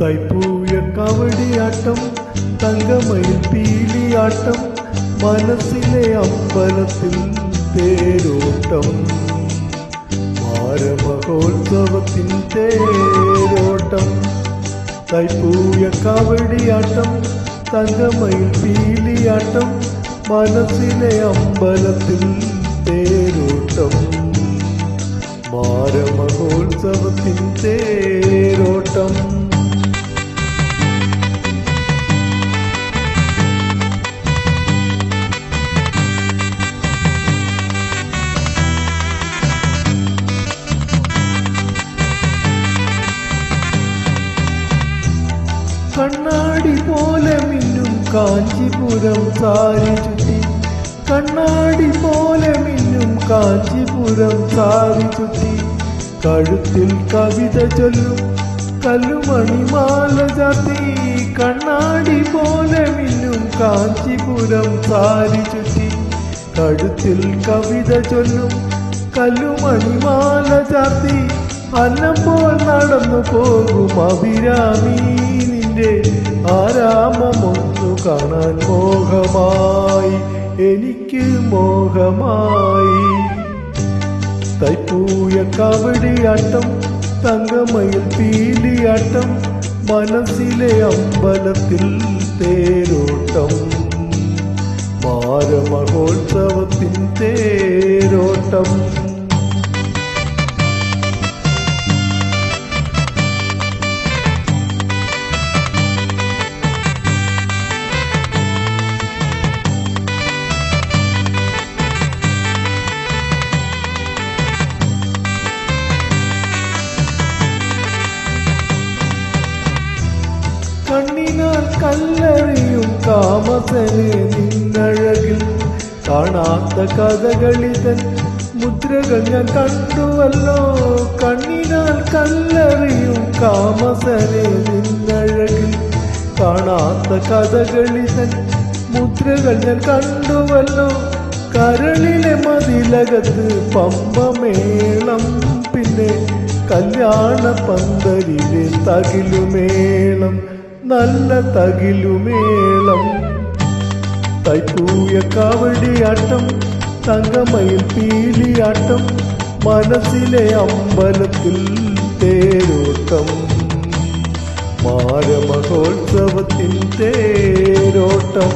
തൈപ്പൂയ കവടിയാട്ടം തങ്കമയിൽ പീലിയാട്ടം മനസ്സിലെ അമ്പലത്തിൽ തേരോട്ടം മാരമഹോത്സവത്തിൻ തേരോട്ടം തൈപ്പൂയ കവടിയാട്ടം തങ്കമയിൽ പീലിയാട്ടം മനസ്സിലെ അമ്പലത്തിൽ തേരോട്ടം മാരമഹോത്സവത്തിൻ തേരോട്ടം കണ്ണാടി പോലെ മിന്നും കാഞ്ചിപുരം സാരി ചുറ്റി കണ്ണാടി പോലെ മിന്നും കാഞ്ചിപുരം സാരി ചുറ്റി കഴുത്തിൽ കവിത ചൊല്ലും കല്ലുമണിമാല ചാത്തി കണ്ണാടി പോലെ മിന്നും കാഞ്ചിപുരം സാരി ചുറ്റി കഴുത്തിൽ കവിത ചൊല്ലും കല്ലുമണിമാല ചാത്തി അന്നപ്പോൾ നടന്നു പോകും അഭിരാമി ആരാമമൊന്നു കാണാൻ മോഹമായി എനിക്ക് മോഹമായി തൈപ്പൂയ കവടിയാട്ടം തങ്കമയിൽ പീലിയാട്ടം മനസ്സിലെ അമ്പലത്തിൽ തേരോട്ടം മാരമഹോത്സവത്തിൻ തേരോട്ടം കണ്ണിനാൽ കല്ലെറിയും കാമസനെ നിന്നഴകിൽ കാണാത്ത കഥകളിതൻ മുദ്രകൾ ഞാൻ കണ്ടുവല്ലോ കണ്ണിനാൽ കല്ലെറിയും കാമസനെ നിന്നഴകിൽ കാണാത്ത കഥകളിതൻ മുദ്രകൾ ഞാൻ കണ്ടുവല്ലോ കരളിലെ മതിലകത്ത് പമ്പമേളം പിന്നെ കല്യാണ പന്തലിലെ തകിലുമേളം നല്ല തകിലുമേളം തൈപ്പൂയ കവടിയാട്ടം തങ്കമയിൽ പീലിയാട്ടം മനസ്സിലെ അമ്പലത്തിൽ തേരോട്ടം മാരമഹോത്സവത്തിൻ തേരോട്ടം